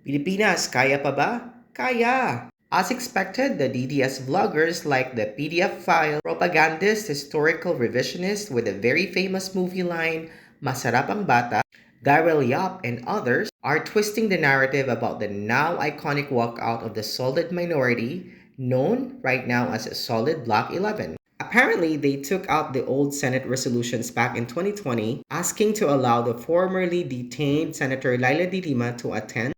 Pilipinas, kaya pa ba? Kaya! As expected, the DDS vloggers like the PDF file, propagandist, historical revisionist with a very famous movie line, Masarap ang Bata, Daryl Yap, and others are twisting the narrative about the now iconic walkout of the solid minority, known right now as a solid Bloc 11. Apparently, they took out the old Senate resolutions back in 2020, asking to allow the formerly detained Senator Laila de Lima to attend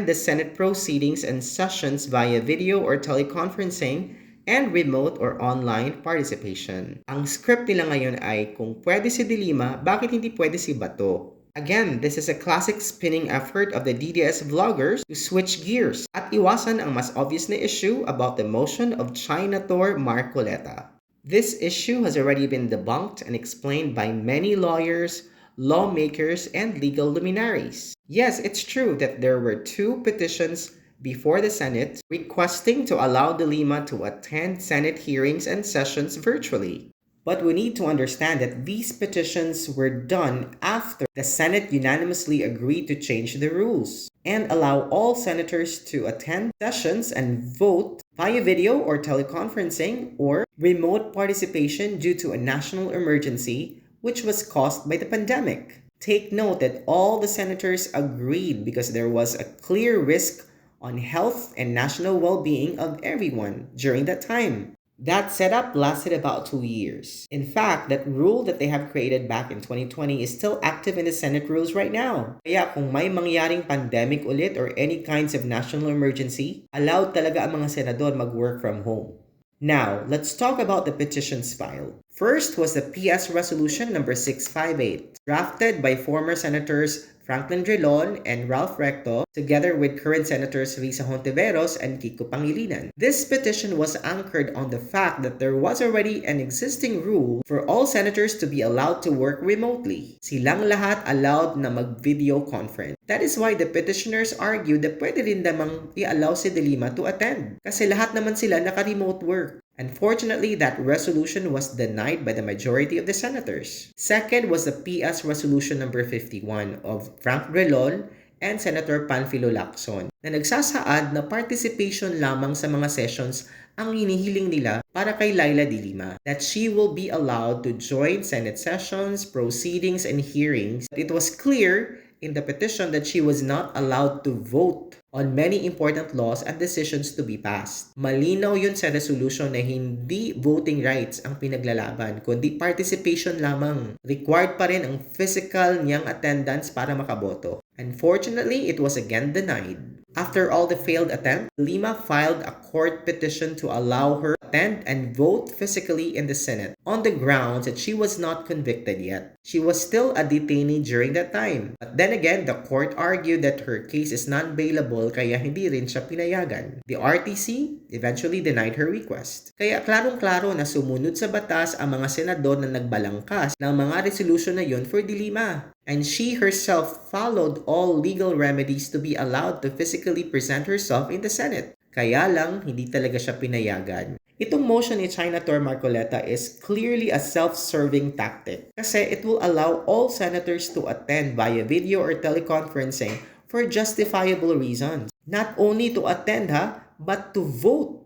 the Senate proceedings and sessions via video or teleconferencing and remote or online participation. Ang script nila ngayon ay kung pwede si de Lima, bakit hindi pwede si Bato? Again, this is a classic spinning effort of the DDS vloggers to switch gears at iwasan ang mas obvious na issue about the motion of Chinator Marcoleta. This issue has already been debunked and explained by many lawyers, lawmakers, and legal luminaries. Yes, it's true that there were two petitions before the Senate requesting to allow de Lima to attend Senate hearings and sessions virtually. But we need to understand that these petitions were done after the Senate unanimously agreed to change the rules and allow all senators to attend sessions and vote via video or teleconferencing or remote participation due to a national emergency which was caused by the pandemic. Take note that all the senators agreed because there was a clear risk on health and national well-being of everyone during that time. That setup lasted about 2 years. In fact, that rule that they have created back in 2020 is still active in the Senate rules right now. Kaya kung may mangyaring pandemic ulit or any kinds of national emergency, allowed talaga ang mga senador mag-work from home. Now, let's talk about the petitions filed. First was the PS Resolution number 658, drafted by former Senators Franklin Drilon and Ralph Recto, together with current Senators Risa Hontiveros and Kiko Pangilinan. This petition was anchored on the fact that there was already an existing rule for all senators to be allowed to work remotely. Silang lahat allowed na mag-video conference. That is why the petitioners argued that pwede rin namang i-allow si de Lima to attend. Kasi lahat naman sila naka-remote work. Unfortunately, that resolution was denied by the majority of the senators. Second was the PS Resolution number 51 of Frank Drilon and Senator Panfilo Lacson na nagsasaad na participation lamang sa mga sessions ang hinihiling nila para kay Laila de Lima, that she will be allowed to join Senate sessions, proceedings, and hearings. It was clear in the petition that she was not allowed to vote on many important laws and decisions to be passed. Malinaw yun sa resolution na hindi voting rights ang pinaglalaban, kundi participation lamang. Required pa rin ang physical niyang attendance para makaboto. Unfortunately, it was again denied. After all the failed attempts, Lima filed a court petition to allow her to attend and vote physically in the Senate on the grounds that she was not convicted yet. She was still a detainee during that time. But then again, the court argued that her case is non-bailable kaya hindi rin siya pinayagan. The RTC eventually denied her request. Kaya klarong-klaro na sumunod sa batas ang mga senador na nagbalangkas ng mga resolution na yun for de Lima. And she herself followed all legal remedies to be allowed to physically present herself in the Senate. Kaya lang, hindi talaga siya pinayagan. Itong motion ni Chinator Marcoleta is clearly a self-serving tactic kasi it will allow all senators to attend via video or teleconferencing for justifiable reasons. Not only to attend but to vote.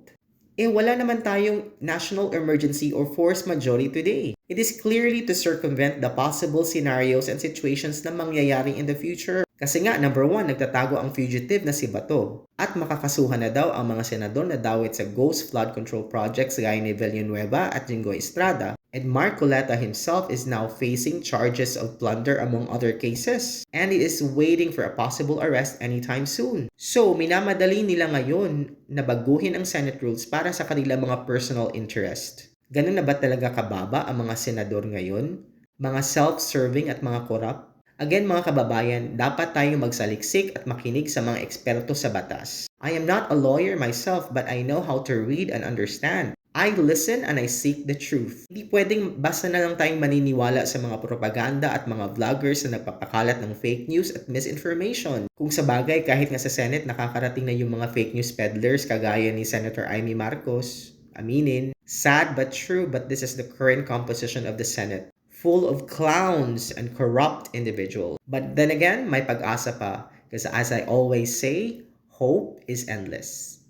Wala naman tayong national emergency or force majeure today. It is clearly to circumvent the possible scenarios and situations na mangyayari in the future. Kasi nga, number 1, nagtatago ang fugitive na si Bato. At makakasuhan na daw ang mga senador na dawit sa ghost flood control projects gaya ni Villanueva at Jingoy Estrada. And Marcoleta himself is now facing charges of plunder among other cases. And he is waiting for a possible arrest anytime soon. So, minamadali nila ngayon na baguhin ang Senate rules para sa kanilang mga personal interest. Ganun na ba talaga kababa ang mga senador ngayon? Mga self-serving at mga corrupt? Again mga kababayan, dapat tayong magsaliksik at makinig sa mga eksperto sa batas. I am not a lawyer myself but I know how to read and understand. I listen and I seek the truth. Hindi pwedeng basta na lang tayong maniniwala sa mga propaganda at mga vloggers na nagpapakalat ng fake news at misinformation. Kung sa bagay, kahit nga sa Senate, nakakarating na yung mga fake news peddlers kagaya ni Senator Amy Marcos. Aminin. Sad but true, but this is the current composition of the Senate. Full of clowns and corrupt individuals. But then again, may pag-asa pa. Because as I always say, hope is endless.